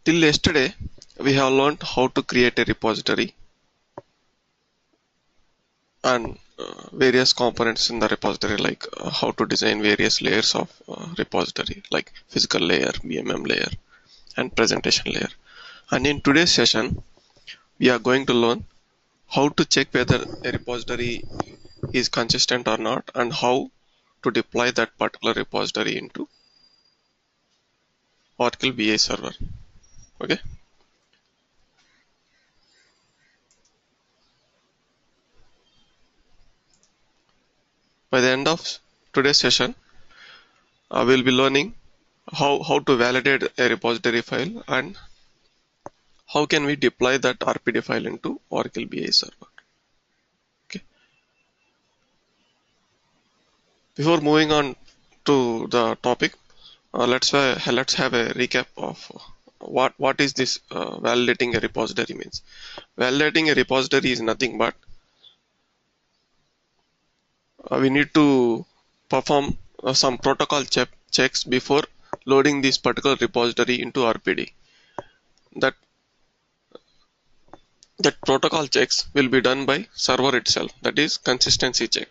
Till yesterday, we have learned how to create a repository and various components in the repository, like how to design various layers of repository, like physical layer, BMM layer, and presentation layer. And in today's session, we are going to learn how to check whether a repository is consistent or not, and how to deploy that particular repository into Oracle BI server. Okay. By the end of today's session, I will be learning how to validate a repository file and how can we deploy that RPD file into Oracle BI server. Okay. Before moving on to the topic, let's have a recap of what is this validating a repository means. Validating a repository is nothing but we need to perform some protocol checks before loading this particular repository into RPD. That protocol checks will be done by server itself. That is consistency check.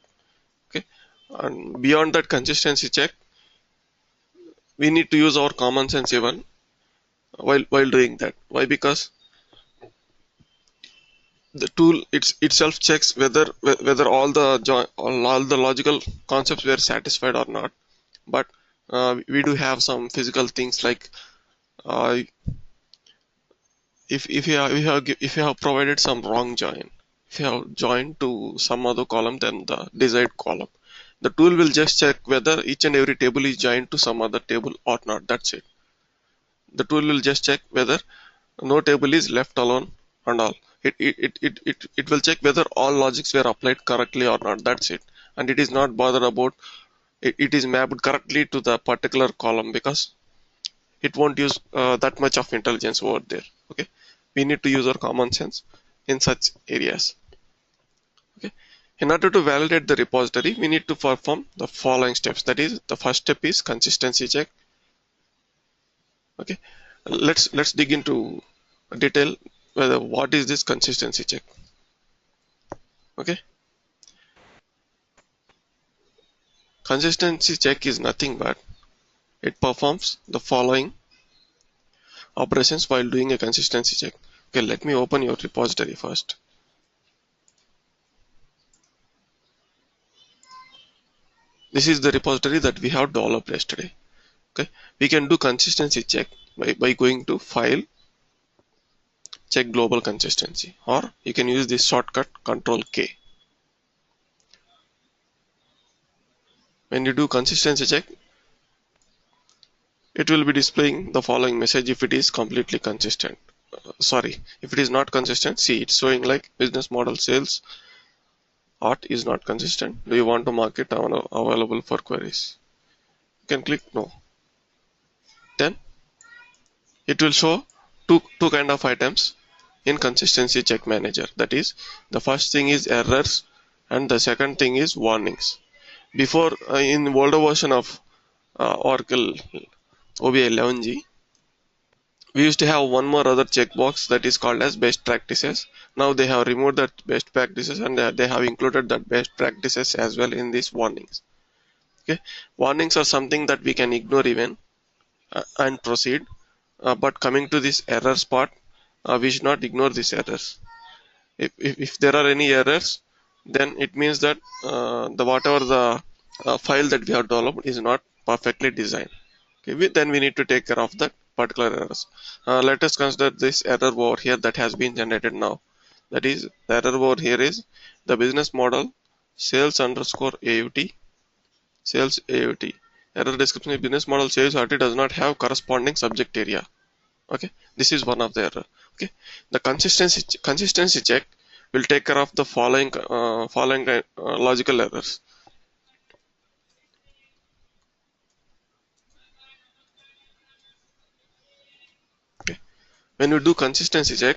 Okay, and beyond that consistency check, we need to use our common sense even while doing that. Why? Because the tool itself checks whether all the logical concepts were satisfied or not. But we do have some physical things like uh, if you have provided some wrong join, if you have joined to some other column than the desired column, the tool will just check whether each and every table is joined to some other table or not. That's it. The tool will just check whether no table is left alone and all. It will check whether all logics were applied correctly or not. That's it. And it is not bothered about it is mapped correctly to the particular column, because it won't use that much of intelligence over there. Okay, we need to use our common sense in such areas. Okay, in order to validate the repository, we need to perform the following steps. That is, the first step is consistency check. Okay, let's dig into detail whether what is this consistency check. Okay, consistency check is nothing but it performs the following operations while doing a consistency check. Okay, let me open your repository first. This is the repository that we have developed yesterday. Okay, we can do consistency check by going to File, check Global Consistency, or you can use this shortcut Control K. When you do consistency check, it will be displaying the following message if it is completely consistent. Sorry, if it is not consistent, see it's showing like business model sales art is not consistent. Do you want to mark it available for queries? You can click no. Then it will show two kind of items in consistency check manager. That is, the first thing is errors and the second thing is warnings. Before in older version of Oracle OBI 11G, we used to have one more other checkbox that is called as best practices. Now they have removed that best practices and they have included that best practices as well in these warnings. Okay, warnings are something that we can ignore even and proceed. But coming to this errors part, we should not ignore these errors. If there are any errors, then it means that whatever the file that we have developed is not perfectly designed. Okay, then we need to take care of that particular errors. Let us consider this error over here that has been generated now. That is, the error over here is the business model sales underscore AUT sales AUT. Error description is business model sales AUT does not have corresponding subject area. Okay, this is one of the error. Okay, the consistency check will take care of the following logical errors. Okay, when you do consistency check,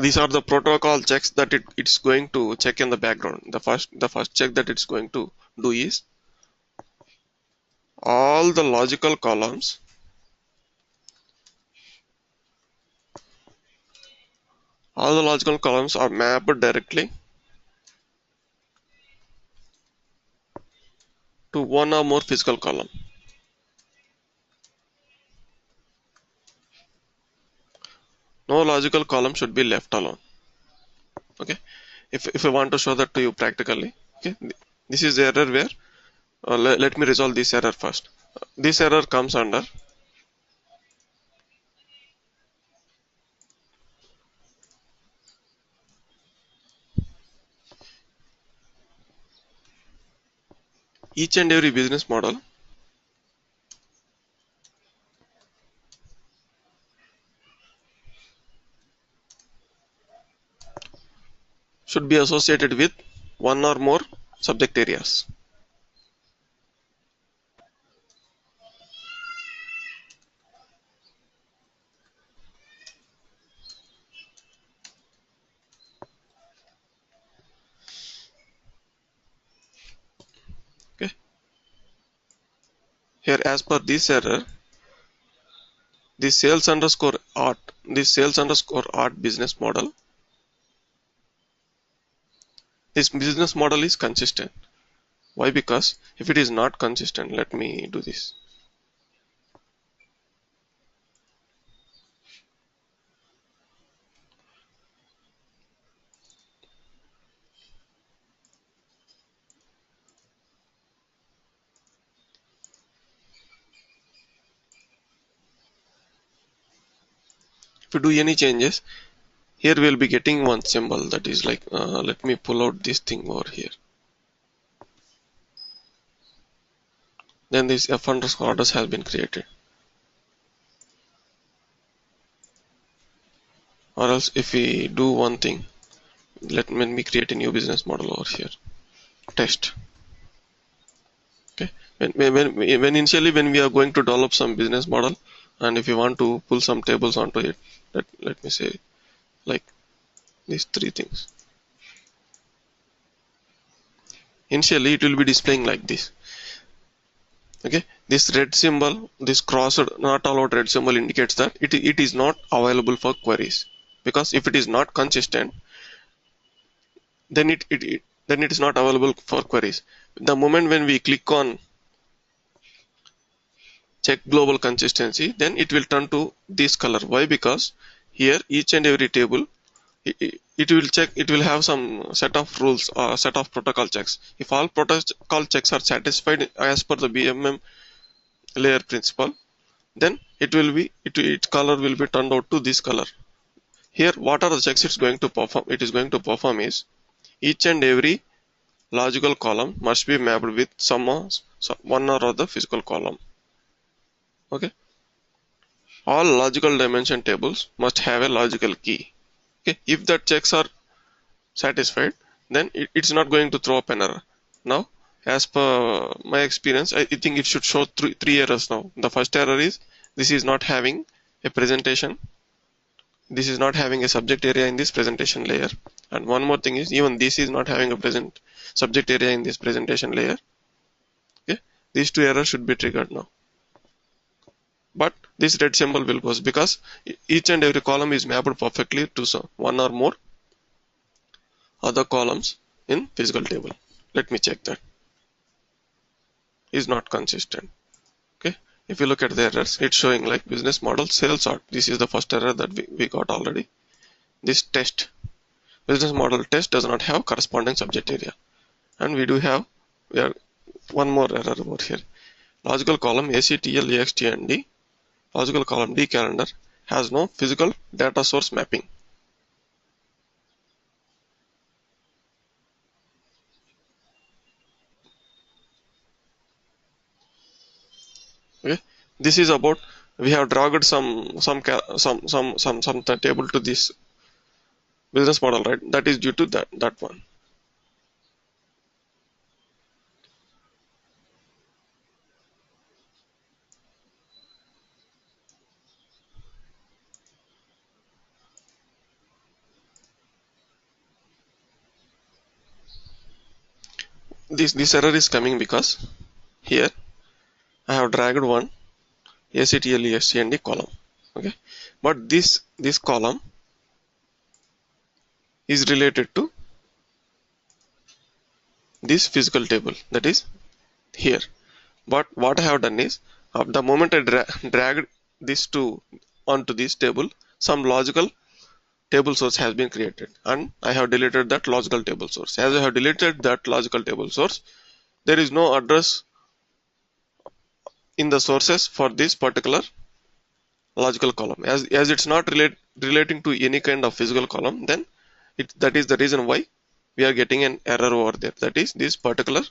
these are the protocol checks that it's going to check in the background. The first check that it's going to do is all the logical columns All the logical columns are mapped directly to one or more physical column. No logical column should be left alone. Okay, if I want to show that to you practically, okay, this is the error where let me resolve this error first. This error comes under each and every business model should be associated with one or more subject areas. Okay, here as per this error, this sales underscore art business model, this business model is consistent. Why? Because if it is not consistent, let me do this. If you do any changes, here we'll be getting one symbol that is like, let me pull out this thing over here. Then this f underscore orders has been created. Or else if we do one thing, let me create a new business model over here. Test. Okay. When initially when we are going to develop some business model, and if you want to pull some tables onto it, let me say like these three things. Initially it will be displaying like this. Okay, this red symbol, this crossed not allowed red symbol indicates that it is not available for queries, because if it is not consistent, then it is not available for queries. The moment when we click on check global consistency, then it will turn to this color. Why? Because here each and every table it will check, it will have some set of rules or set of protocol checks. If all protocol checks are satisfied as per the BMM layer principle, then its color will be turned out to this color. Here what are the checks it's going to perform? It is going to perform is each and every logical column must be mapped with one or other physical column. Okay, all logical dimension tables must have a logical key. Okay, if the checks are satisfied, then it's not going to throw up an error. Now, as per my experience, I think it should show three errors now. The first error is this is not having a presentation. This is not having a subject area in this presentation layer. And one more thing is even this is not having a present subject area in this presentation layer. Okay, these two errors should be triggered now. But this red symbol will goes because each and every column is mapped perfectly to one or more other columns in physical table. Let me check that. Is not consistent. Okay, if you look at the errors, it's showing like business model sales sort. This is the first error that we got already. This test, business model test does not have corresponding subject area, and we have one more error over here. Logical column ACTL, EXT and D, logical column D calendar has no physical data source mapping. Okay, this is about we have dragged some table to this business model, right? That is due to that one. This error is coming because here I have dragged one ACTL, EXT and D column. Okay, but this column is related to this physical table, that is here. But what I have done is, the moment I dragged this to onto this table, some logical table source has been created, and I have deleted that logical table source. As I have deleted that logical table source, there is no address in the sources for this particular logical column. As it's not relating to any kind of physical column, then that is the reason why we are getting an error over there. That is, this particular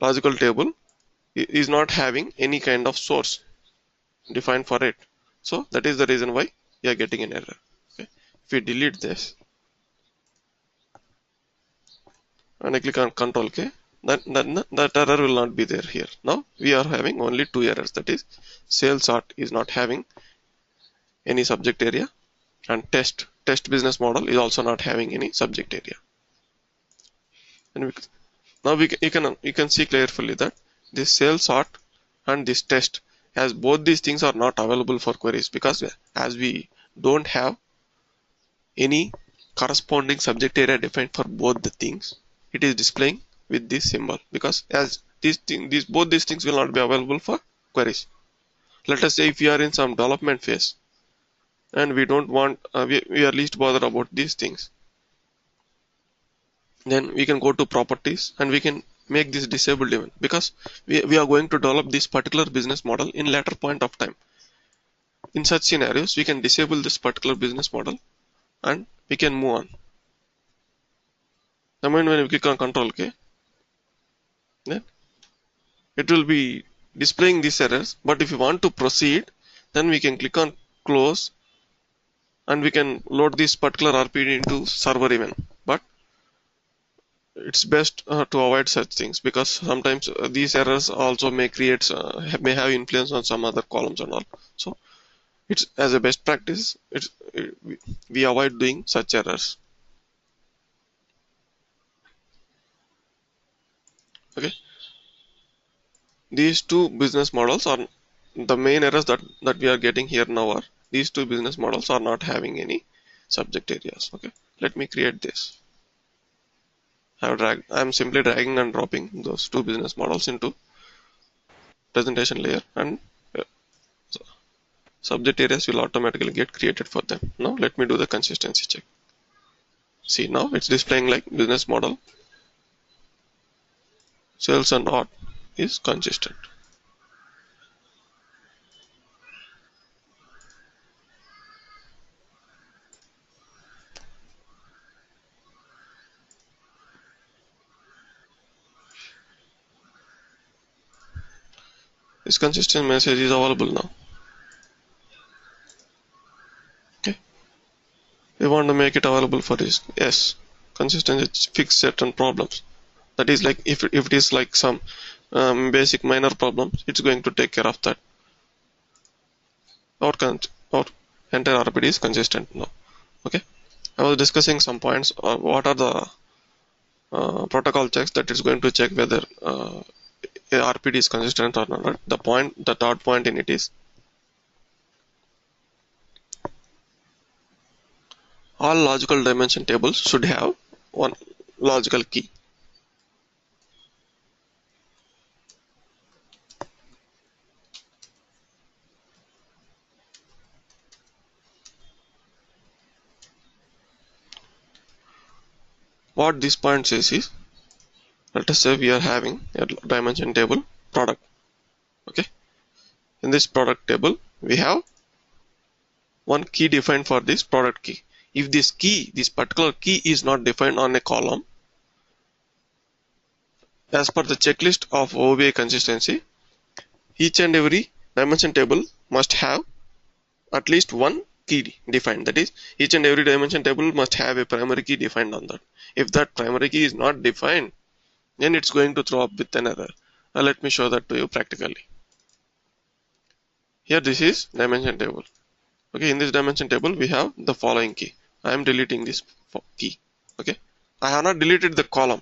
logical table is not having any kind of source defined for it. So that is the reason why we are getting an error. Okay. If we delete this and I click on Control K, that error will not be there here. Now we are having only two errors. That is, sales art is not having any subject area, and test business model is also not having any subject area. And now you can see clearly that this sales art and this test, as both these things are not available for queries, because as we don't have any corresponding subject area defined for both the things, it is displaying with this symbol, because as both these things will not be available for queries. Let us say if we are in some development phase and we don't want we are least bothered about these things, then we can go to properties and we can make this disabled even, because we are going to develop this particular business model in later point of time. In such scenarios, we can disable this particular business model and we can move on. The moment when we click on Control K, then it will be displaying these errors. But if you want to proceed, then we can click on Close and we can load this particular RPD into server even. But it's best to avoid such things, because sometimes these errors also may have influence on some other columns and all. So it's, as a best practice, we avoid doing such errors. Okay, these two business models are the main errors that we are getting here now. Are these two business models are not having any subject areas. Okay, let me create this. I'm simply dragging and dropping those two business models into presentation layer, and subject areas will automatically get created for them. Now let me do the consistency check. See, now it's displaying like business model, sales and art is consistent. This consistent message is available now. Okay, we want to make it available for this. Yes, consistency fix certain problems. That is, like if it is like some basic minor problems, it's going to take care of that. Our entire RPD is consistent now. Okay, I was discussing some points. What are the protocol checks that is going to check whether RPD is consistent or not. The third point in it is all logical dimension tables should have one logical key. What this point says is, let us say we are having a dimension table product. Okay, in this product table we have one key defined for this product key. If this particular key is not defined on a column, as per the checklist of OBI consistency, each and every dimension table must have at least one key defined. That is, each and every dimension table must have a primary key defined on that. If that primary key is not defined, then it's going to throw up with an error. Let me show that to you practically. Here this is dimension table. Okay, in this dimension table we have the following key. I am deleting this key. Okay, I have not deleted the column.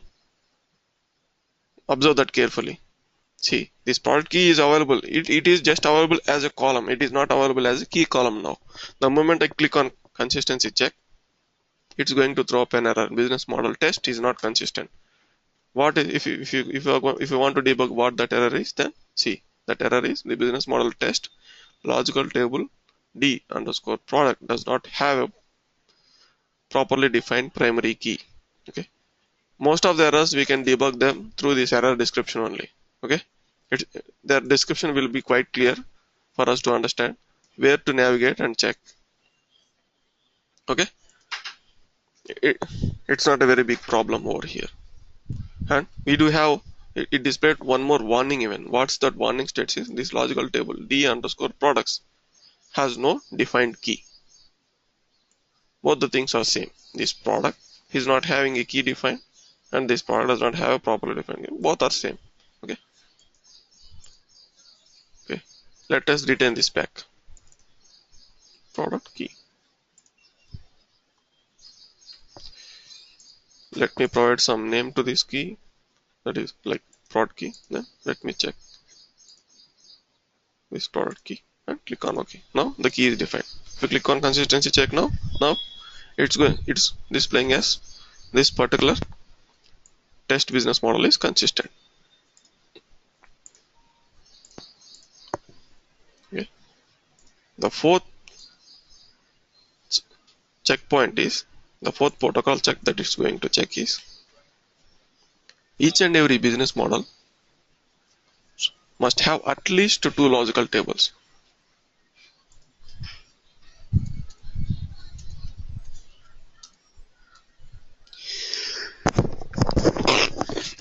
Observe that carefully. See, this product key is available. It is just available as a column. It is not available as a key column now. The moment I click on consistency check, it's going to throw up an error. Business model test is not consistent. What is, if you want to debug what that error is, then see that error is the business model test logical table D underscore product does not have a properly defined primary key. Okay, most of the errors we can debug them through this error description only. Okay, their description will be quite clear for us to understand where to navigate and check. Okay, it, it's not a very big problem over here. And we do have it displayed one more warning even. What's that warning states is this logical table D underscore products has no defined key. Both the things are same. This product is not having a key defined and this product does not have a properly defined key. Both are same. Okay. Okay. Let us return this back. Product key. Let me provide some name to this key. That is like prod key. Then let me check this product key and click on OK. Now the key is defined. If you click on consistency check now it's displaying as this particular test business model is consistent. Okay. The fourth checkpoint is the fourth protocol check that it's going to check is each and every business model must have at least two logical tables.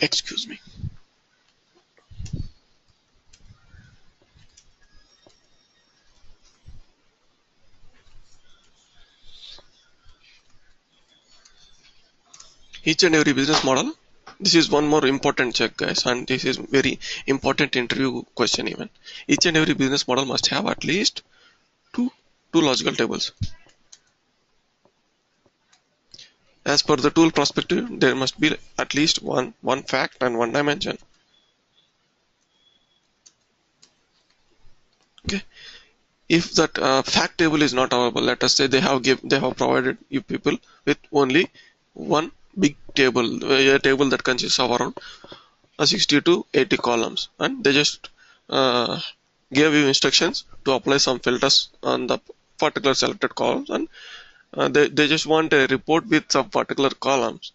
Excuse me. Each and every business model. This is one more important check, guys, and this is very important interview question even. Each and every business model must have at least two logical tables. As per the tool perspective, there must be at least one fact and one dimension. Okay. If that fact table is not available, let us say they have provided you people with only one big table, a table that consists of around 60 to 80 columns, and they just gave you instructions to apply some filters on the particular selected columns, and they just want a report with some particular columns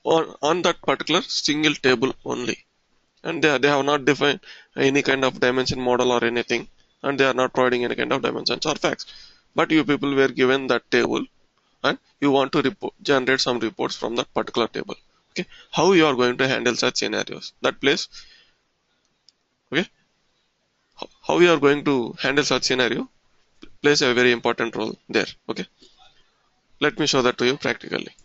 on that particular single table only, and they have not defined any kind of dimension model or anything, and they are not providing any kind of dimensions or facts, but you people were given that table and you want to generate some reports from that particular table. Okay, how you are going to handle such scenarios? That place. Okay, how you are going to handle such scenario plays a very important role there. Okay, let me show that to you practically.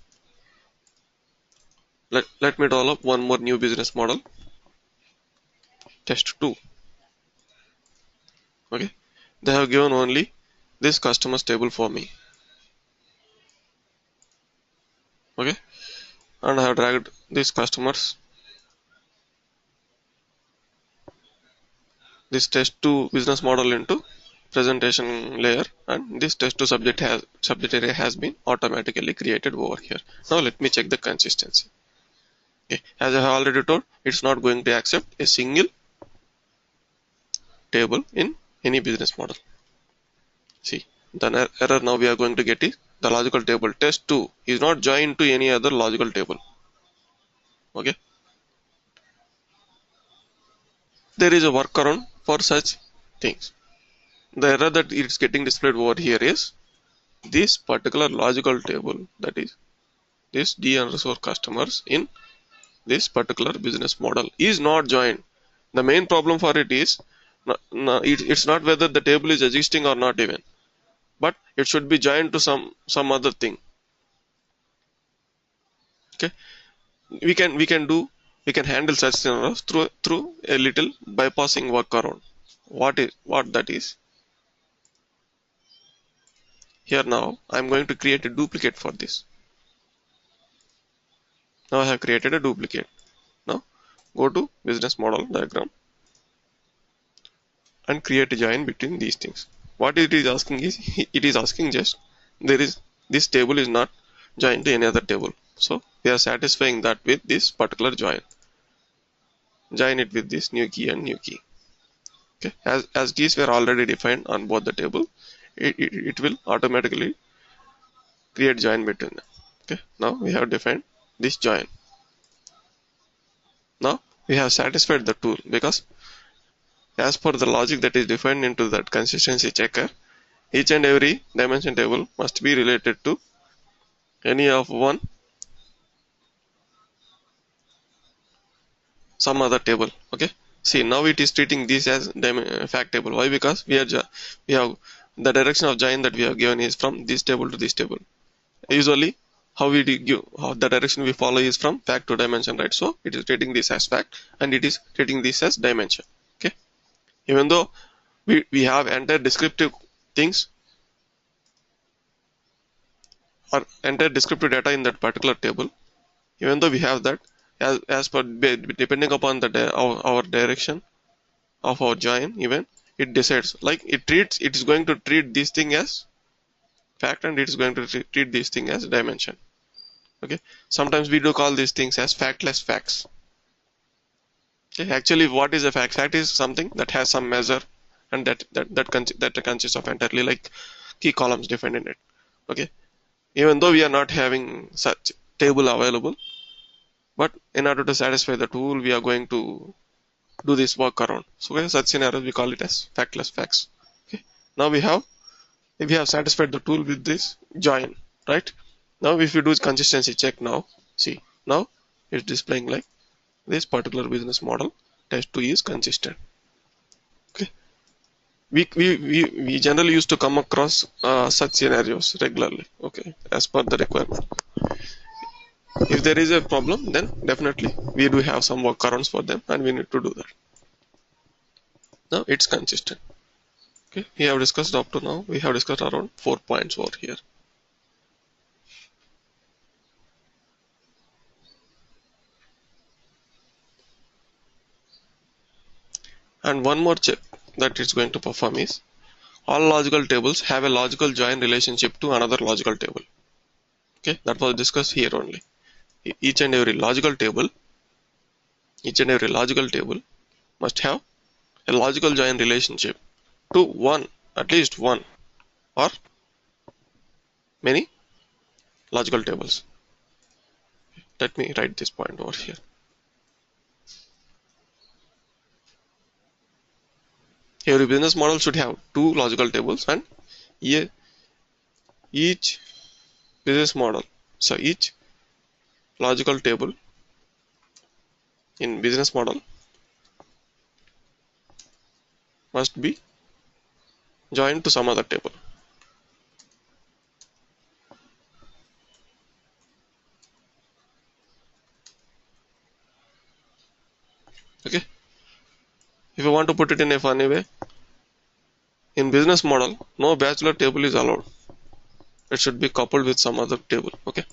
Let me develop one more new business model, test 2. Okay, they have given only this customers table for me. Okay, and I have dragged these customers, this test 2 business model into presentation layer, and this test 2 subject area has been automatically created over here. Now let me check the consistency. Okay, as I have already told, it's not going to accept a single table in any business model. See, the error now we are going to get is the logical table test 2 is not joined to any other logical table. Okay, there is a workaround for such things. The error that it's getting displayed over here is this particular logical table, that is this D underscore customers in this particular business model is not joined. The main problem for it is it's not whether the table is existing or not even, but it should be joined to some other thing. Okay, we can handle such scenarios through a little bypassing workaround. What that is? Here now I'm going to create a duplicate for this. Now I have created a duplicate. Now go to business model diagram and create a join between these things. What it is asking is, it is asking just there is this table is not joined to any other table. So we are satisfying that with this particular join. Join it with this new key and new key. Okay, as keys were already defined on both the table, it will automatically create join between them. Okay, now we have defined this join. Now we have satisfied the tool, because as per the logic that is defined into that consistency checker, each and every dimension table must be related to any of some other table. Okay, see, now it is treating this as fact table. Why? Because we have the direction of join that we have given is from this table to this table. Usually how the direction we follow is from fact to dimension, right? So it is treating this as fact and it is treating this as dimension. Okay, even though we have entire descriptive things or entire descriptive data in that particular table, even though we have that, as per depending upon our direction of our join, even it decides, like it is going to treat this thing as fact and it is going to treat this thing as dimension. Okay, sometimes we do call these things as factless facts. Okay, actually what is a fact? Fact is something that has some measure and that consists of entirely like key columns defined in it. Okay, even though we are not having such table available, but in order to satisfy the tool we are going to do this workaround. So in such scenarios we call it as factless facts. Okay, now we have satisfied the tool with this join, right? Now if you do consistency check, now see, now it's displaying like this particular business model test 2 is consistent. Okay, we generally used to come across such scenarios regularly. Okay, as per the requirement. If there is a problem, then definitely we do have some workarounds for them and we need to do that. Now it's consistent. Okay, we have discussed up to now, we have discussed around 4 points over here. And one more check that it's going to perform is all logical tables have a logical join relationship to another logical table. Okay, that was discussed here only. Each and every logical table must have a logical join relationship to at least one or many logical tables. Let me write this point over here. Every business model should have 2 logical tables, and each business model, so each logical table in business model must be joined to some other table. Okay, if you want to put it in a funny way, in business model no bachelor table is allowed. It should be coupled with some other table. Okay,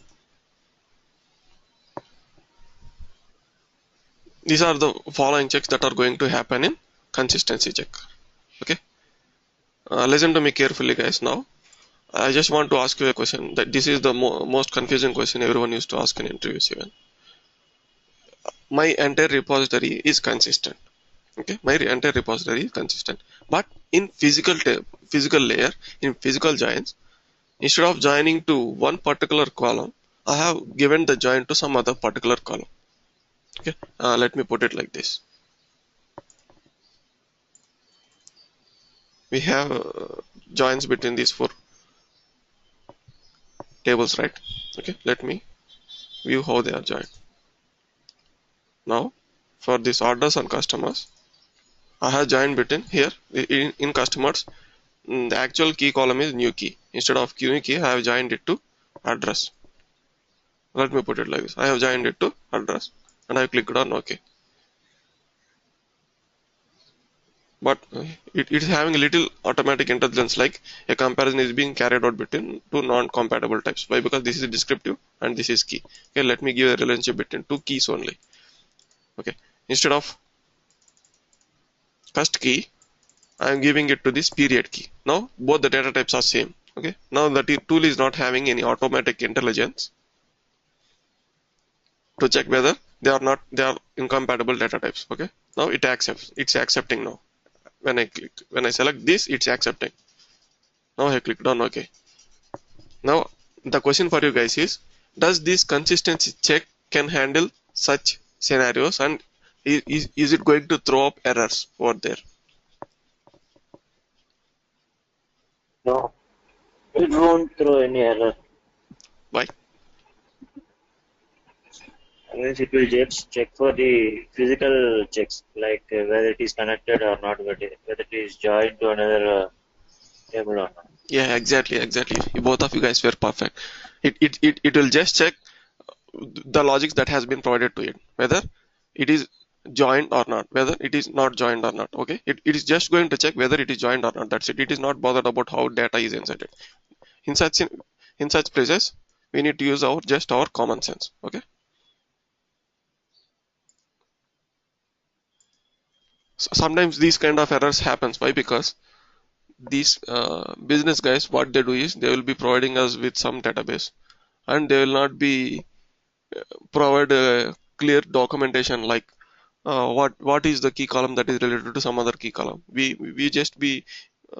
these are the following checks that are going to happen in consistency check. Okay, listen to me carefully guys. Now I just want to ask you a question, that this is the most confusing question everyone used to ask in interviews. Even my entire repository is consistent. Okay, my entire repository is consistent, but in physical layer, in physical joins, instead of joining to one particular column, I have given the join to some other particular column. Okay, let me put it like this. We have joins between these 4 tables, right? Okay, let me view how they are joined. Now for these orders and customers, I have joined between here in customers. The actual key column is new key. Instead of new key, I have joined it to address. Let me put it like this. I have joined it to address and I clicked on OK. But it is having a little automatic intelligence, like a comparison is being carried out between 2 non-compatible types. Why? Because this is descriptive and this is key. Okay, let me give a relationship between 2 keys only. Okay, instead of first key, I am giving it to this period key. Now both the data types are same. Okay, now the tool is not having any automatic intelligence to check whether they are incompatible data types. Okay, now it's accepting now. When I select this, it's accepting. Now I click on OK. Now the question for you guys is, does this consistency check can handle such scenarios, and is it going to throw up errors over there? No, it won't throw any error. Why? Means it will just check for the physical checks, like whether it is connected or not, whether it is joined to another table or not. Yeah, exactly. Both of you guys were perfect. It will just check the logics that has been provided to it, whether it is joined or not, whether it is not joined or not. Okay, it is just going to check whether it is joined or not. That's it. It is not bothered about how data is inserted. In such in such places, we need to use our common sense. Okay. So sometimes these kind of errors happens. Why? Because these business guys, what they do is they will be providing us with some database, and they will not be provide a clear documentation like what is the key column that is related to some other key column. We just be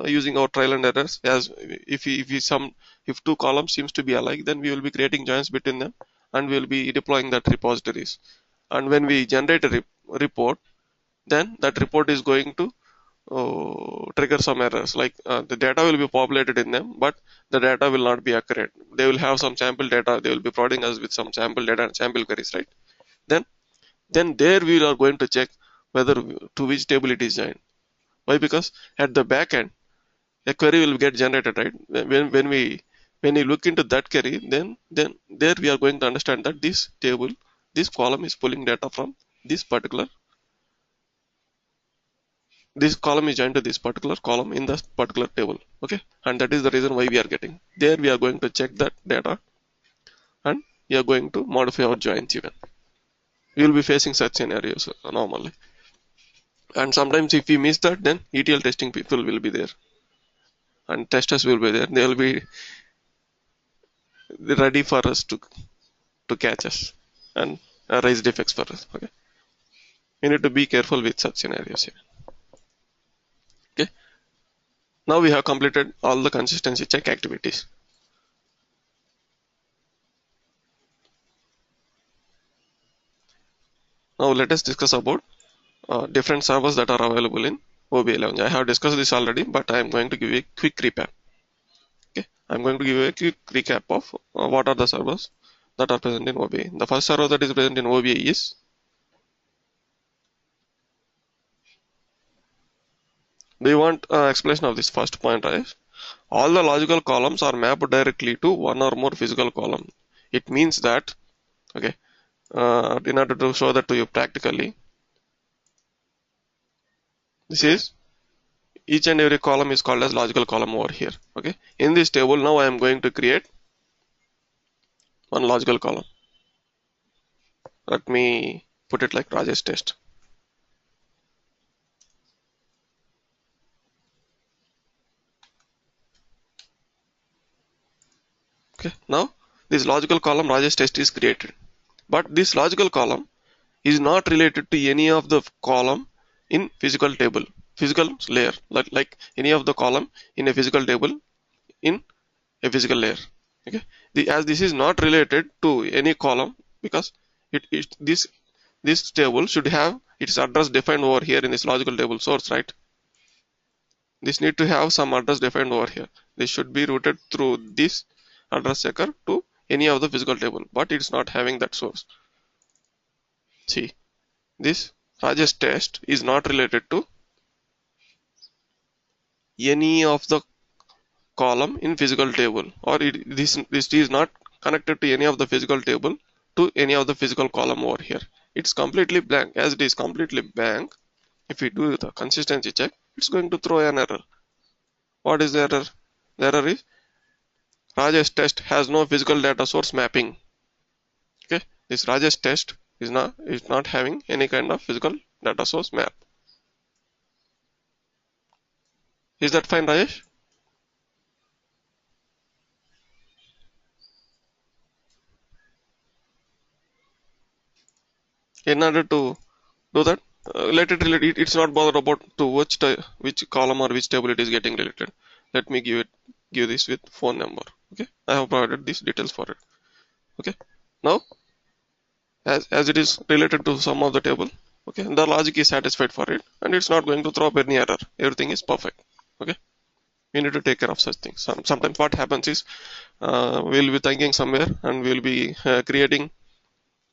using our trial and errors. As if two columns seems to be alike, then we will be creating joins between them, and we will be deploying that repositories. And when we generate a report, then that report is going to trigger some errors, like the data will be populated in them, but the data will not be accurate. They will have some sample data. They will be providing us with some sample data and sample queries, right? Then then there we are going to check whether to which table it is joined. Why? Because at the back end, a query will get generated, right? When we look into that query, then there we are going to understand that this column is pulling data from this particular this column is joined to this particular column in this particular table. Okay, and that is the reason why we are getting there. We are going to check that data, and we are going to modify our joins. Even we will be facing such scenarios normally. And sometimes if we miss that, then ETL testing people will be there, and testers will be there. They will be ready for us to catch us and raise defects for us. Okay, we need to be careful with such scenarios here. Okay, now we have completed all the consistency check activities. Now let us discuss about different servers that are available in OB11. I have discussed this already, but I am going to give you a quick recap. Okay, I'm going to give you a quick recap of what are the servers that are present in OBA. The first server that is present in OBA is, do you want explanation of this first point, right? All the logical columns are mapped directly to one or more physical column. It means that, okay, in order to show that to you practically, this is each and every column is called as logical column over here. Okay, in this table now I am going to create one logical column. Let me put it like Rajesh test. Okay, now this logical column Rajesh test is created, but this logical column is not related to any of the column in physical layer, like any of the column in a physical table in a physical layer. Okay, as this is not related to any column, because this table should have its address defined over here in this logical table source, right? This need to have some address defined over here. This should be routed through this address checker to any of the physical table, but it's not having that source. See, this Rajesh test is not related to any of the column in physical table, or this is not connected to any of the physical table to any of the physical column over here. It's completely blank. As it is completely blank, if we do the consistency check, it's going to throw an error. What is the error? The error is Rajesh test has no physical data source mapping. Okay, this Rajesh test is not having any kind of physical data source map. Is that fine, Rajesh? In order to do that, let it relate. It's not bothered about to which column or which table it is getting related. Let me give this with phone number. Okay, I have provided these details for it. Okay, now as it is related to some of the table, okay, the logic is satisfied for it, and it's not going to throw up any error. Everything is perfect. Okay, we need to take care of such things. Sometimes what happens is we'll be thinking somewhere and we'll be creating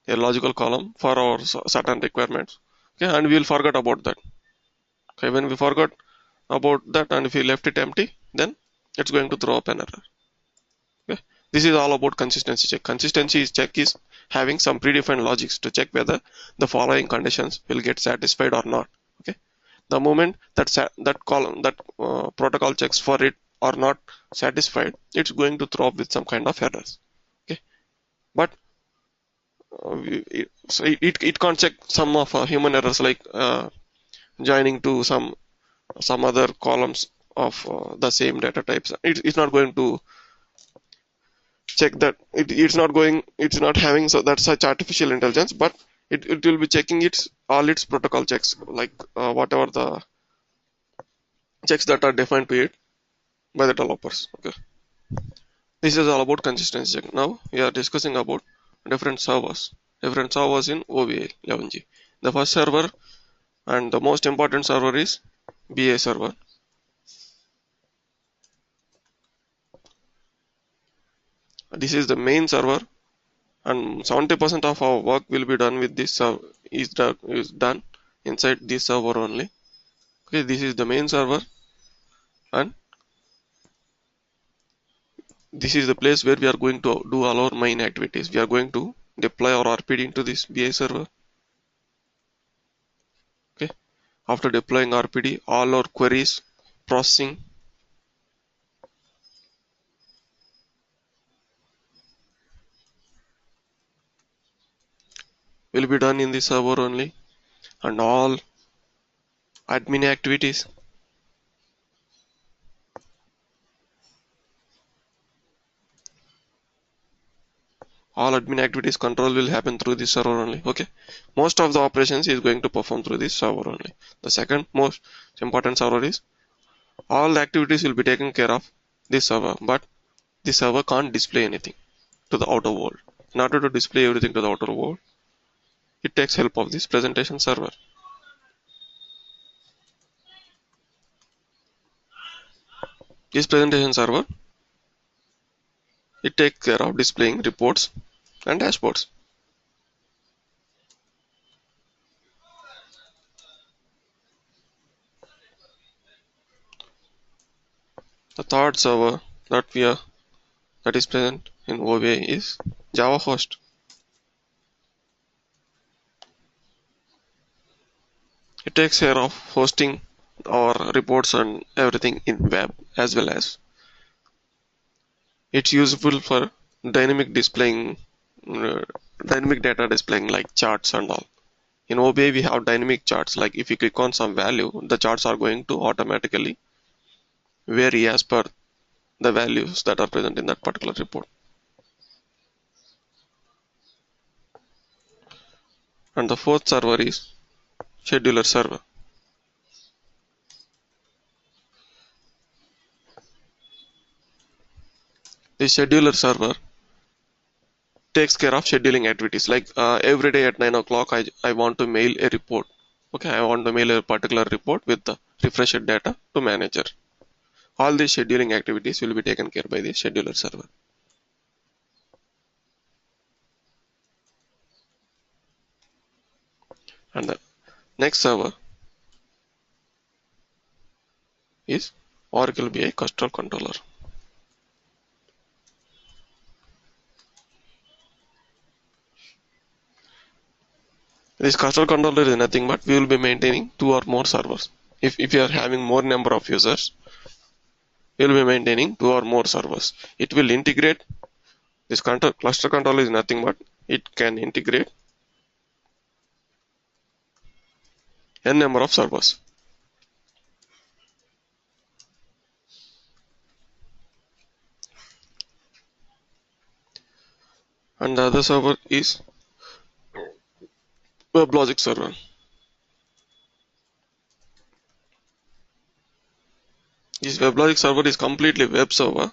a logical column for our certain requirements. Okay, and we'll forget about that. Okay, when we forgot about that and if we left it empty, then it's going to throw up an error. Okay, this is all about consistency check. Consistency check is having some predefined logics to check whether the following conditions will get satisfied or not. Okay, the moment that column that protocol checks for it are not satisfied, it's going to throw up with some kind of errors. Okay, but it can't check some of human errors like joining to some other columns of the same data types. It's not going to check that. It's not having that such artificial intelligence, but it will be checking all its protocol checks, like whatever the checks that are defined to it by the developers. Okay, this is all about consistency check. Now we are discussing about different servers in OVA 11G. The first server and the most important server is BA server. This is the main server, and 70% of our work will be done with this is done inside this server only. Okay, this is the main server, and this is the place where we are going to do all our main activities. We are going to deploy our RPD into this BI server. Okay, after deploying RPD, all our queries processing will be done in this server only, and admin activities all admin activities control will happen through this server only. Okay, most of the operations is going to perform through this server only. The second most important server is all the activities will be taken care of this server, but this server can't display anything to the outer world. In order to display everything to the outer world, it takes help of this presentation server. This presentation server, it takes care of displaying reports and dashboards. The third server that is present in OVA is Java host. It takes care of hosting our reports and everything in web, as well as it's useful for dynamic displaying, uh, dynamic data displaying like charts and all. In OBA, we have dynamic charts. Like if you click on some value, the charts are going to automatically vary as per the values that are present in that particular report. And the fourth server is scheduler server. The scheduler server takes care of scheduling activities. Like every day at 9 o'clock, I want to mail a report. Okay, I want to mail a particular report with the refreshed data to manager. All these scheduling activities will be taken care by the scheduler server. And the next server is Oracle BI Custodial Controller. This custodial controller is nothing but we will be maintaining two or more servers. If you are having more number of users, we will be maintaining two or more servers. It will integrate. This cluster controller is nothing but it can integrate n number of servers. And the other server is WebLogic server. This WebLogic server is completely web server,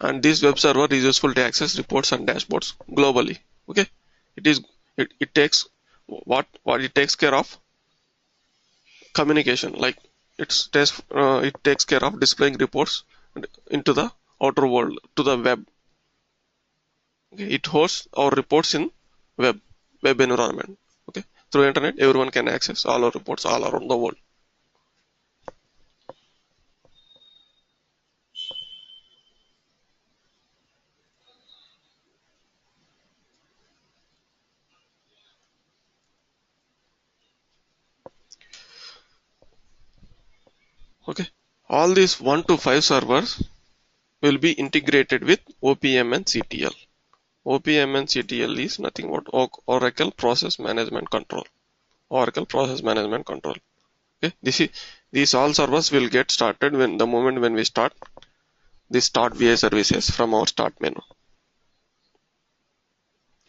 and this web server is useful to access reports and dashboards globally. Okay, it is it takes what it takes care of communication, like it takes care of displaying reports into the outer world to the web. Okay, it hosts our reports in web environment. Okay, through internet everyone can access all our reports all around the world. Okay, all these 1 to 5 servers will be integrated with OPM and CTL. OPM and CTL is nothing but Oracle Process Management Control. Oracle Process Management Control. Okay, these all servers will get started when the moment when we start this start VI services from our start menu.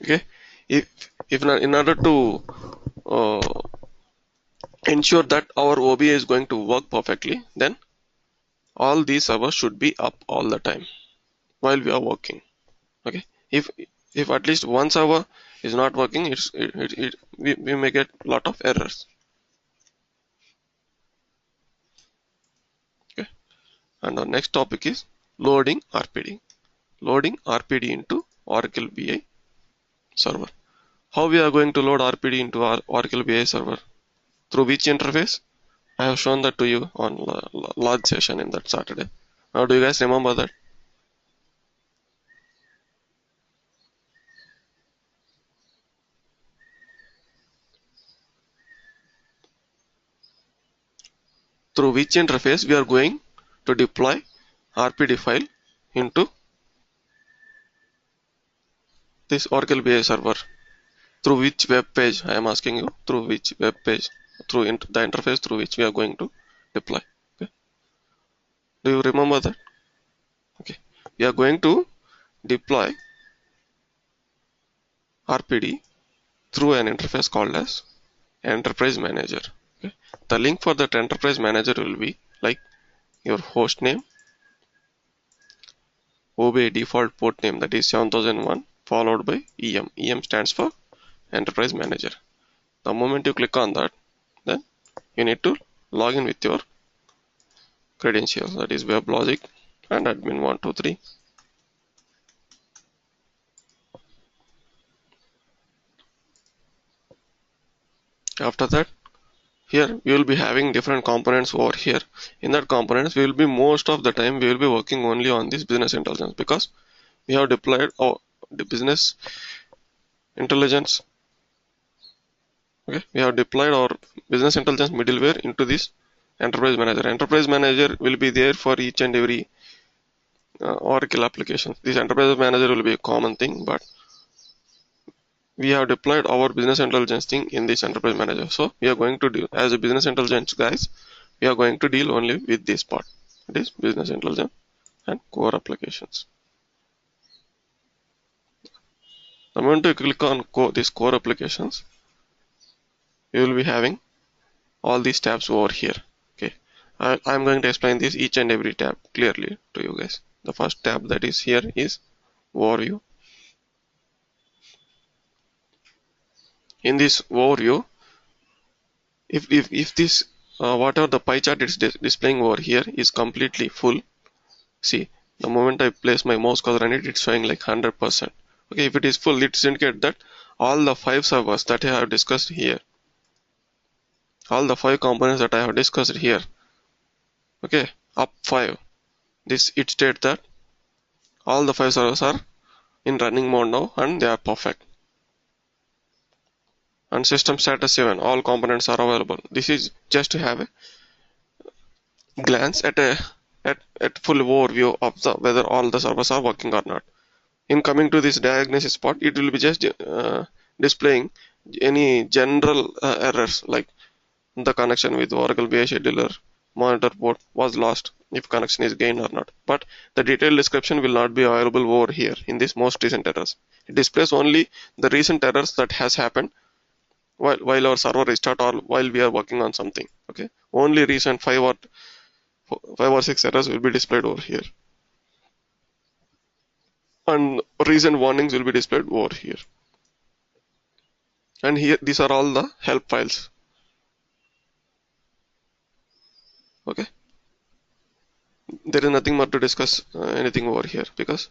Okay, if in order to uh, ensure that our OBA is going to work perfectly, then all these servers should be up all the time while we are working. Okay, if at least one server is not working, we may get a lot of errors. Okay, and our next topic is loading RPD. Loading RPD into Oracle BI server. How we are going to load RPD into our Oracle BI server? Through which interface? I have shown that to you on last session in that Saturday. Now, do you guys remember that? Through which interface we are going to deploy RPD file into this Oracle BI server? Through which web page? I am asking you. Through which web page? Through the interface through which we are going to deploy. Okay. Do you remember that? Okay. We are going to deploy RPD through an interface called as Enterprise Manager. Okay. The link for that Enterprise Manager will be like your host name, OBA default port name, that is 7001, followed by EM. EM stands for Enterprise Manager. The moment you click on that, then you need to log in with your credentials, that is WebLogic and admin123. After that, here we will be having different components over here. In that components, we will be most of the time we will be working only on this business intelligence, because we have deployed the business intelligence. Okay, we have deployed our business intelligence middleware into this Enterprise Manager. Enterprise Manager will be there for each and every Oracle application. This Enterprise Manager will be a common thing, but we have deployed our business intelligence thing in this Enterprise Manager. So we are going to deal as a business intelligence guys. We are going to deal only with this part. It is business intelligence and core applications. The moment you click on these core applications, you will be having all these tabs over here. Okay, I'm going to explain this each and every tab clearly to you guys. The first tab that is here is overview. In this overview, if this whatever the pie chart is displaying over here is completely full, see, the moment I place my mouse cursor on it, it's showing like 100%. Okay, if it is full, it indicates that all the 5 servers that I have discussed here, all the 5 components that I have discussed here, okay, up 5, this it states that all the 5 servers are in running mode now and they are perfect. And system status 7, all components are available. This is just to have a glance at full overview of whether all the servers are working or not. In coming to this diagnosis part, it will be just displaying any general errors, like the connection with Oracle BI scheduler monitor port was lost, if connection is gained or not. But the detailed description will not be available over here in this most recent errors. It displays only the recent errors that has happened while our server restart or while we are working on something. Okay, only recent 5 or 6 errors will be displayed over here, and recent warnings will be displayed over here. And here these are all the help files. Okay, there is nothing more to discuss anything over here, because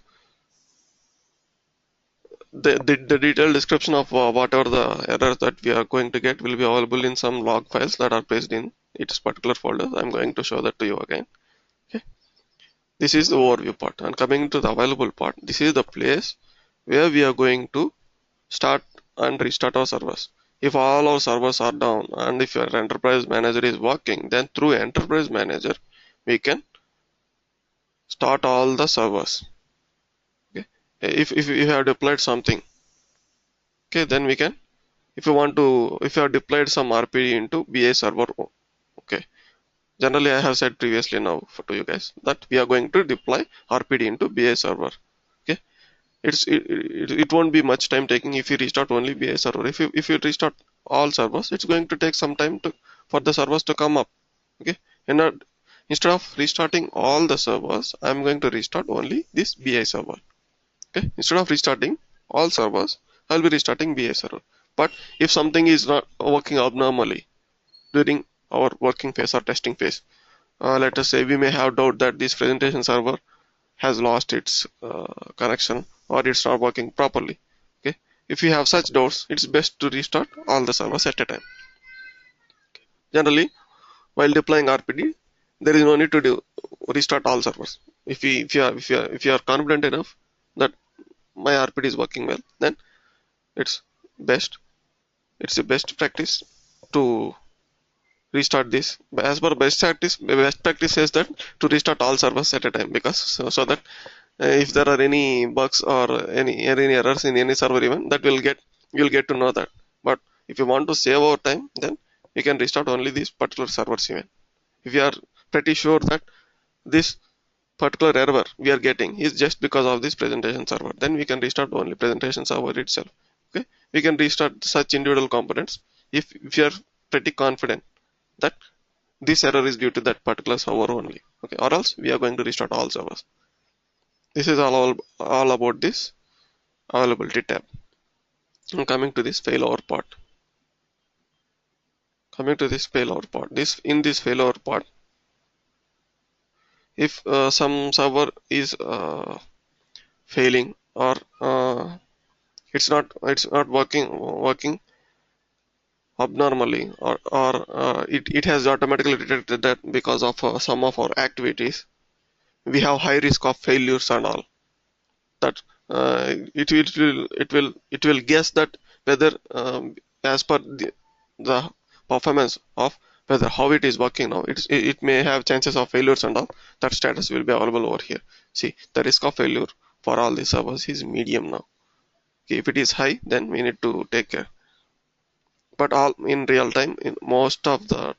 the detailed description of whatever the errors that we are going to get will be available in some log files that are placed in its particular folder. I'm going to show that to you again. Okay, this is the overview part, and coming to the available part, this is the place where we are going to start and restart our servers. If all our servers are down and if your enterprise manager is working, then through enterprise manager we can start all the servers. Okay, if you have deployed something, okay, then we can, if you have deployed some RPD into BA server. Okay, generally I have said previously now to you guys that we are going to deploy RPD into BA server. Okay, it won't be much time taking if you restart only BA server. If you restart all servers, it's going to take some time to for the servers to come up. Okay, and instead of restarting all the servers, I'm going to restart only this BA server. Okay, instead of restarting all servers, I'll be restarting BA server. But if something is not working abnormally during our working phase or testing phase, let us say we may have doubt that this presentation server has lost its connection or it's not working properly. Okay, if you have such doubts, it's best to restart all the servers at a time. Generally, while deploying RPD, there is no need to restart all servers. If you are confident enough that my RPD is working well, then it's best it's the best practice to restart this. As per best practice says that to restart all servers at a time, because so that if there are any bugs or any errors in any server event, that you'll get to know that. But if you want to save our time, then you can restart only these particular servers event. If you are pretty sure that this particular error we are getting is just because of this presentation server, then we can restart only presentation server itself. Okay, we can restart such individual components if you are pretty confident that this error is due to that particular server only. Okay, or else we are going to restart all servers. This is all about this availability tab. And coming to this failover part, this failover part, if some server is failing or it's not working abnormally, or it has automatically detected that because of some of our activities we have high risk of failures and all that, it will guess that whether as per the performance of whether how it is working now, it may have chances of failures and all. That status will be available over here. See, the risk of failure for all the servers is medium now. Okay, if it is high, then we need to take care. But all in real time, in most of the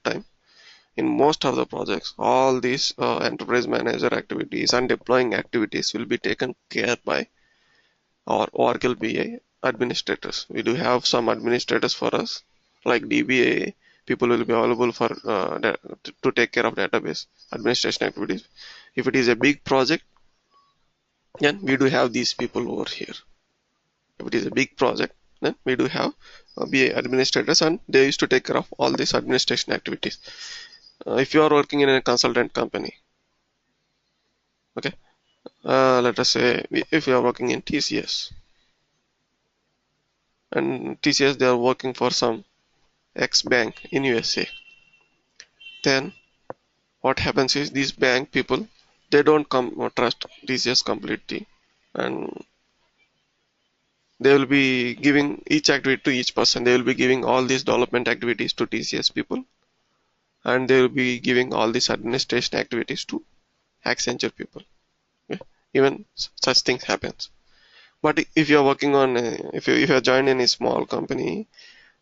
projects, all these enterprise manager activities and deploying activities will be taken care by our Oracle BA administrators. We do have some administrators for us, like DBA. People will be available for to take care of database administration activities. If it is a big project, then we do have these people over here. If it is a big project, then we do have BA administrators, and they used to take care of all these administration activities. If you are working in a consultant company, okay, let us say if you are working in TCS, and TCS they are working for some X bank in USA, then what happens is these bank people, they don't trust TCS completely, and they will be giving each activity to each person. They will be giving all these development activities to TCS people, and they will be giving all these administration activities to Accenture people. Okay? Even such things happens. But if you are working on if you are joined in a small company,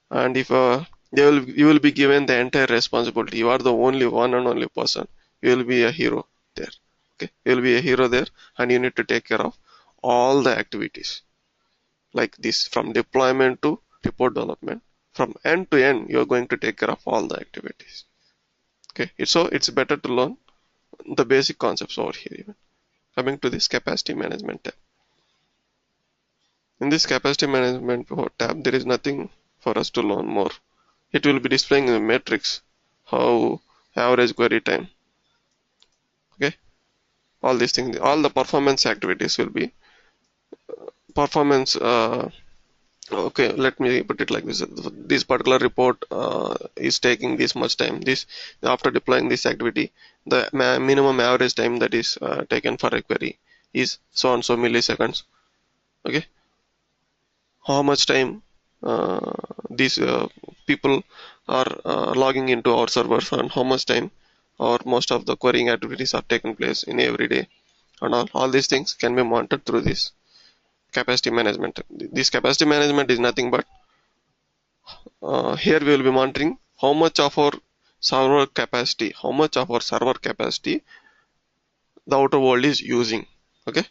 and if you will be given the entire responsibility, you are the only one and only person, you will be a hero there. Okay, you will be a hero there, and you need to take care of all the activities like this, from deployment to report development, from end to end, you're going to take care of all the activities. Okay, so it's better to learn the basic concepts over here. Even coming to this capacity management tab. In this capacity management tab, there is nothing for us to learn more. It will be displaying the metrics, how average query time. Okay, all these things, all the performance activities will be performance. Okay, let me put it like this. This particular report is taking this much time. This after deploying this activity, the minimum average time that is taken for a query is so and so milliseconds. Okay, how much time these people are logging into our servers, and how much time or most of the querying activities are taking place in every day, and all these things can be monitored through this capacity management. This capacity management is nothing but here we will be monitoring how much of our server capacity the outer world is using. Okay,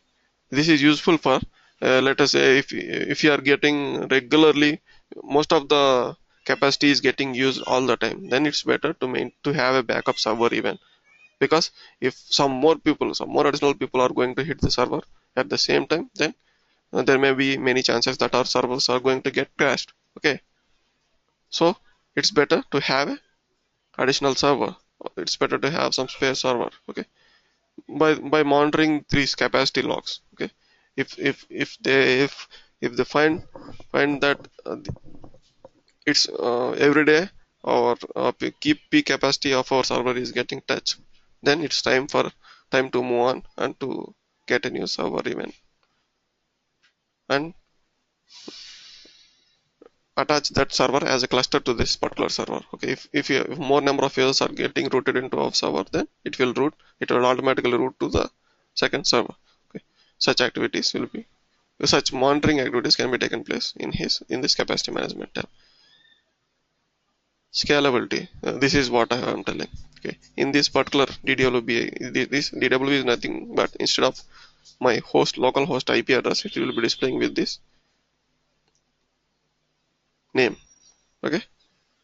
this is useful for let us say if you are getting regularly, most of the capacity is getting used all the time, then it's better to have a backup server even, because if some more additional people are going to hit the server at the same time, then there may be many chances that our servers are going to get crashed. Okay, so it's better to have a additional server. It's better to have some spare server. Okay, by monitoring these capacity logs. Okay, if they find that it's every day or keep peak capacity of our server is getting touched, then it's time to move on and to get a new server even, and attach that server as a cluster to this particular server. Okay, if more number of users are getting routed into our server, then it will automatically route to the second server. Okay, such activities will be such monitoring activities can be taken place in this capacity management tab. Scalability, this is what I am telling. Okay, in this particular DWB, this DWB is nothing but instead of my local host IP address, it will be displaying with this name. Okay,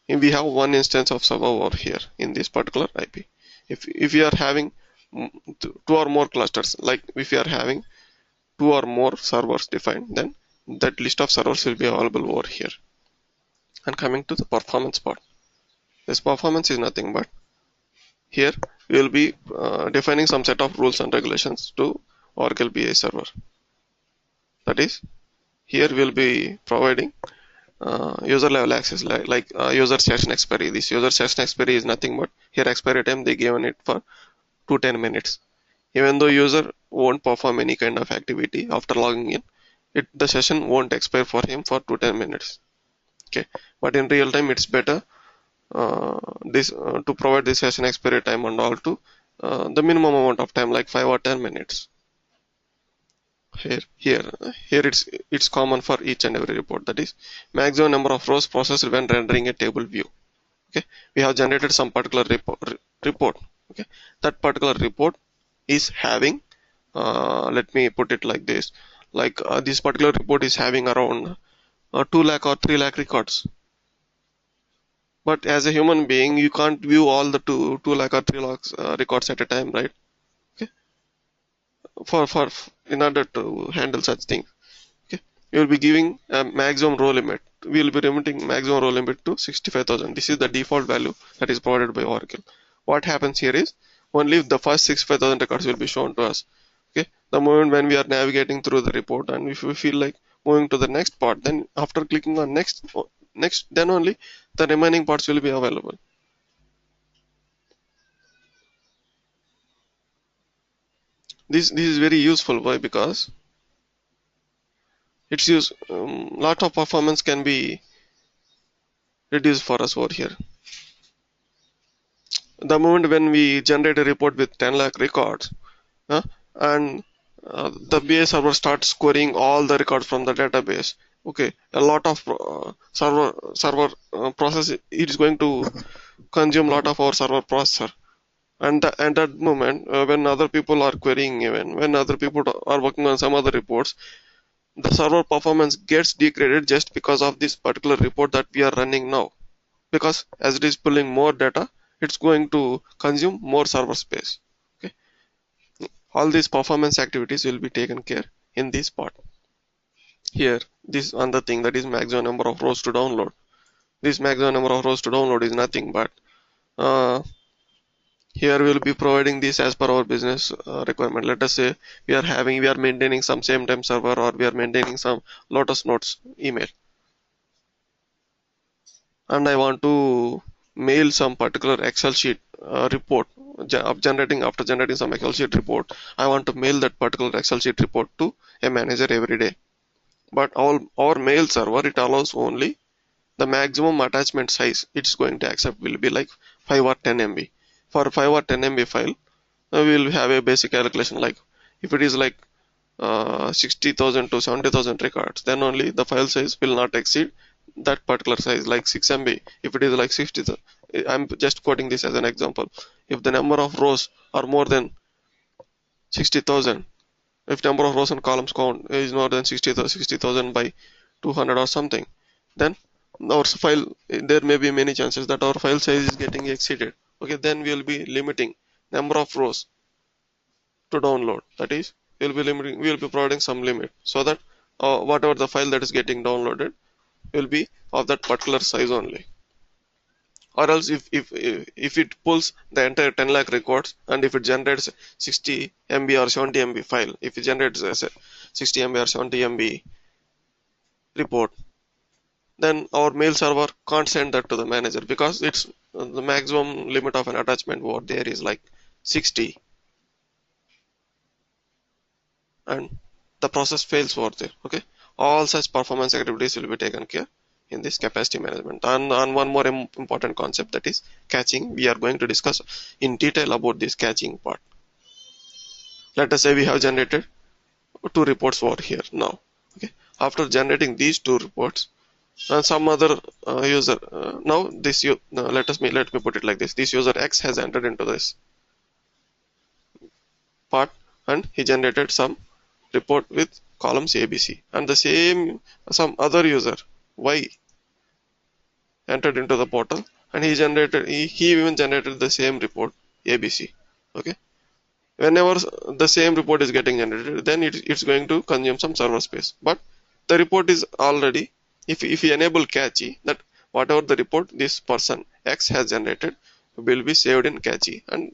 and we have one instance of server over here in this particular IP. If you are having two or more clusters, like if you are having two or more servers defined, then that list of servers will be available over here. And coming to the performance part, this performance is nothing but here we will be defining some set of rules and regulations to Oracle BI server. That is, here we will be providing user level access like user session expiry. This user session expiry is nothing but here expiry time they given it for 210 minutes. Even though user won't perform any kind of activity after logging in, the session won't expire for him for 210 minutes. Okay, but in real time it's better this to provide this session expiry time and all to the minimum amount of time like 5 or 10 minutes. Here it's common for each and every report, that is maximum number of rows processed when rendering a table view. Okay, we have generated some particular report. Okay, that particular report is having let me put it like this, like this particular report is having around 2 lakh or 3 lakh records, but as a human being you can't view all the 2 lakh or 3 lakhs records at a time, right? Okay, for in order to handle such things, okay, you will be giving a maximum row limit. We will be limiting maximum row limit to 65,000. This is the default value that is provided by Oracle. What happens here is only the first 65,000 records will be shown to us. Okay, the moment when we are navigating through the report and if we feel like moving to the next part, then after clicking on next, then only the remaining parts will be available. This is very useful. Why? Because it's use lot of performance can be reduced for us over here. The moment when we generate a report with 10 lakh records, and the BI server starts querying all the records from the database, okay, a lot of server process, it is going to consume a lot of our server processor. And that moment when other people are querying, even when other people are working on some other reports, the server performance gets degraded just because of this particular report that we are running now, because as it is pulling more data, it's going to consume more server space. Okay, all these performance activities will be taken care in this part. Here, this another thing, that is maximum number of rows to download. This maximum number of rows to download is nothing but here we will be providing this as per our business requirement. Let us say we are maintaining some same time server, or we are maintaining some Lotus Notes email, and I want to mail some particular Excel sheet report after generating some Excel sheet report. I want to mail that particular Excel sheet report to a manager every day. But our mail server, it allows only the maximum attachment size it's going to accept will be like 5 or 10 MB. For 5 or 10 MB file, we will have a basic calculation, like if it is like 60,000 to 70,000 records, then only the file size will not exceed that particular size, like 6 MB. If it is like 60, I'm just quoting this as an example. If the number of rows are more than 60,000, if number of rows and columns count is more than 60,000 by 200 or something, then our file, there may be many chances that our file size is getting exceeded. Okay, then we will be limiting number of rows to download. That is, we will be providing some limit, so that whatever the file that is getting downloaded will be of that particular size only. Or else if it pulls the entire 10 lakh records, and if it generates 60 MB or 70 MB file, if it generates a 60 MB or 70 MB report, then our mail server can't send that to the manager, because it's the maximum limit of an attachment over there is like 60, and the process fails over there. Okay, all such performance activities will be taken care in this capacity management. And one more important concept, that is caching. We are going to discuss in detail about this caching part. Let us say we have generated two reports over here now. Okay, after generating these two reports, and some other user now this let me put it like this: this user X has entered into this part, and he generated some report with columns ABC, and the same some other user Y entered into the portal, and he even generated the same report ABC. Okay, whenever the same report is getting generated, then it's going to consume some server space. But the report is already, if we enable cache, that whatever the report this person X has generated will be saved in cache, and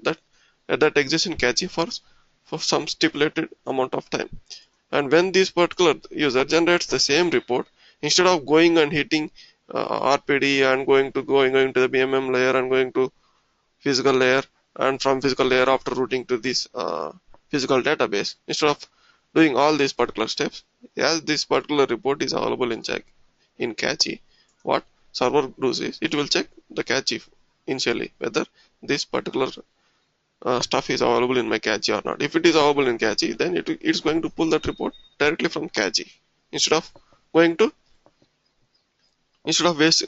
that exists in cache for some stipulated amount of time. And when this particular user generates the same report, instead of going and hitting RPD and going to the BMM layer and going to physical layer, and from physical layer after routing to this physical database, instead of doing all these particular steps, as this particular report is available in cache, what server does is it will check the cache initially whether this particular stuff is available in my cache or not. If it is available in cache, then it's going to pull that report directly from cache, instead of going to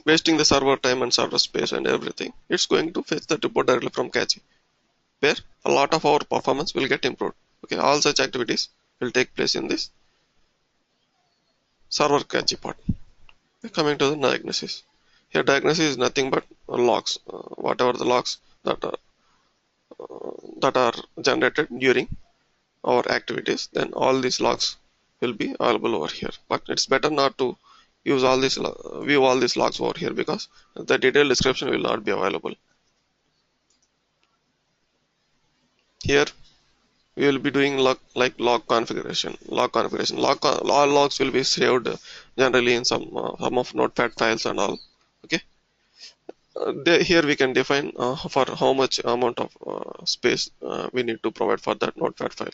wasting the server time and server space and everything. It's going to fetch that report directly from cache, where a lot of our performance will get improved. Okay, all such activities will take place in this server cache part. Coming to the diagnosis. Here diagnosis is nothing but logs, whatever the logs that are generated during our activities, then all these logs will be available over here. But it's better not to use all these view all these logs over here, because the detailed description will not be available. Here we will be doing log configuration. All logs will be saved generally in some of notepad files and all. Okay, here we can define for how much amount of space we need to provide for that notepad file.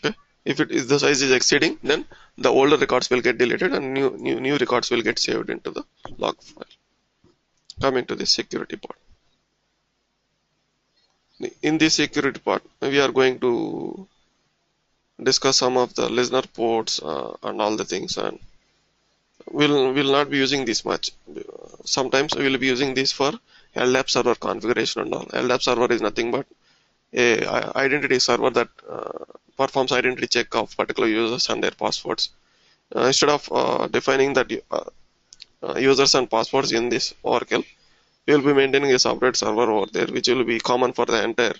Okay, if the size is exceeding, then the older records will get deleted and new records will get saved into the log file. Coming to the security part. In this security part, we are going to discuss some of the listener ports and all the things, and we'll not be using this much. Sometimes we will be using this for LDAP server configuration and all. LDAP server is nothing but a identity server that performs identity check of particular users and their passwords. Instead of defining that users and passwords in this Oracle, we will be maintaining a separate server over there, which will be common for the entire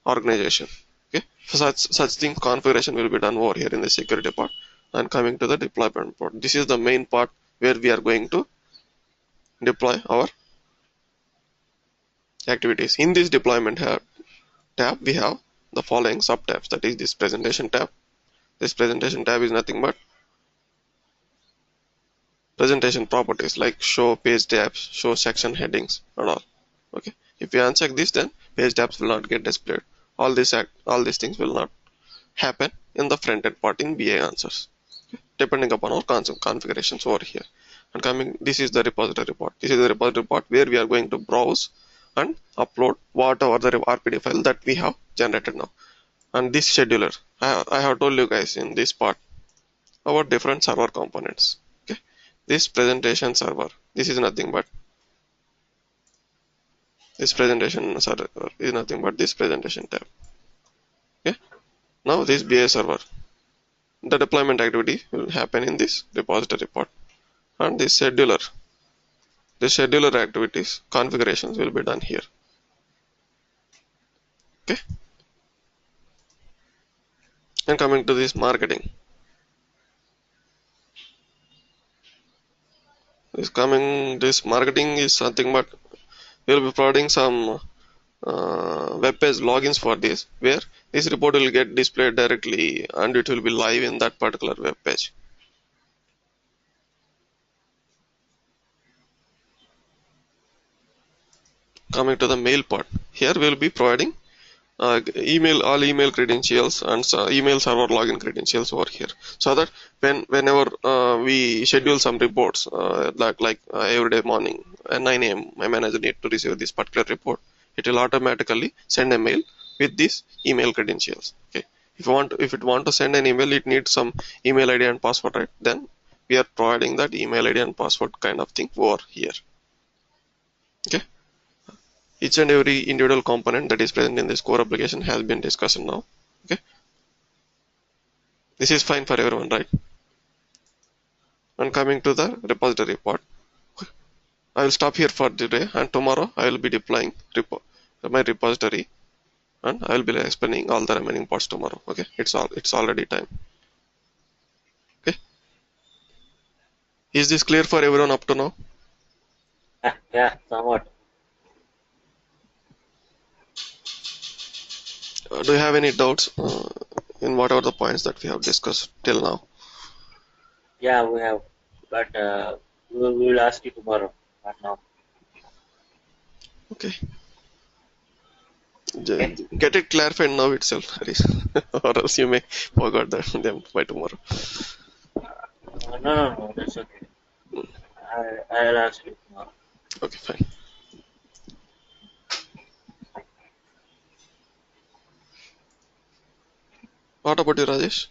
organization. Okay, so such thing configuration will be done over here in the security part. And coming to the deployment part, this is the main part where we are going to deploy our activities. In this deployment tab, we have the following sub tabs. That is this presentation tab. This presentation tab is nothing but presentation properties like show page tabs, show section headings, and all. Okay, if you uncheck this, then page tabs will not get displayed. All these things will not happen in the front end part in BA answers, depending upon our configurations over here. And coming, this is the repository part. This is the repository part where we are going to browse and upload whatever the RPD file that we have generated now. And this scheduler, I have told you guys in this part about different server components. Okay, this presentation server, this is nothing but this presentation server is nothing but this presentation tab. Okay, now this BA server, the deployment activity will happen in this repository part. And this scheduler, the scheduler activities configurations will be done here. Okay, and coming to this marketing, this marketing is something but we'll be providing some web page logins for this, where this report will get displayed directly and it will be live in that particular web page. Coming to the mail part, here we'll be providing all email credentials and email server login credentials over here, so that whenever we schedule some reports, every day morning at 9 a.m. my manager need to receive this particular report, it will automatically send a mail with these email credentials. Okay, if it want to send an email, it needs some email ID and password, right? Then we are providing that email ID and password kind of thing over here. Okay, each and every individual component that is present in this core application has been discussed now. Okay, this is fine for everyone, right? And coming to the repository part, I will stop here for today, and tomorrow I will be deploying my repository, and I will be explaining all the remaining parts tomorrow. Okay, it's already time. Okay, is this clear for everyone up to now? Yeah, somewhat. Do you have any doubts in whatever the points that we have discussed till now? Yeah, we have, but we will ask you tomorrow, not now. Okay, Okay? get it clarified now itself, Harish, or else you may forget them by tomorrow. No, that's okay. I'll ask you tomorrow. Okay, fine. What about you, Rajesh?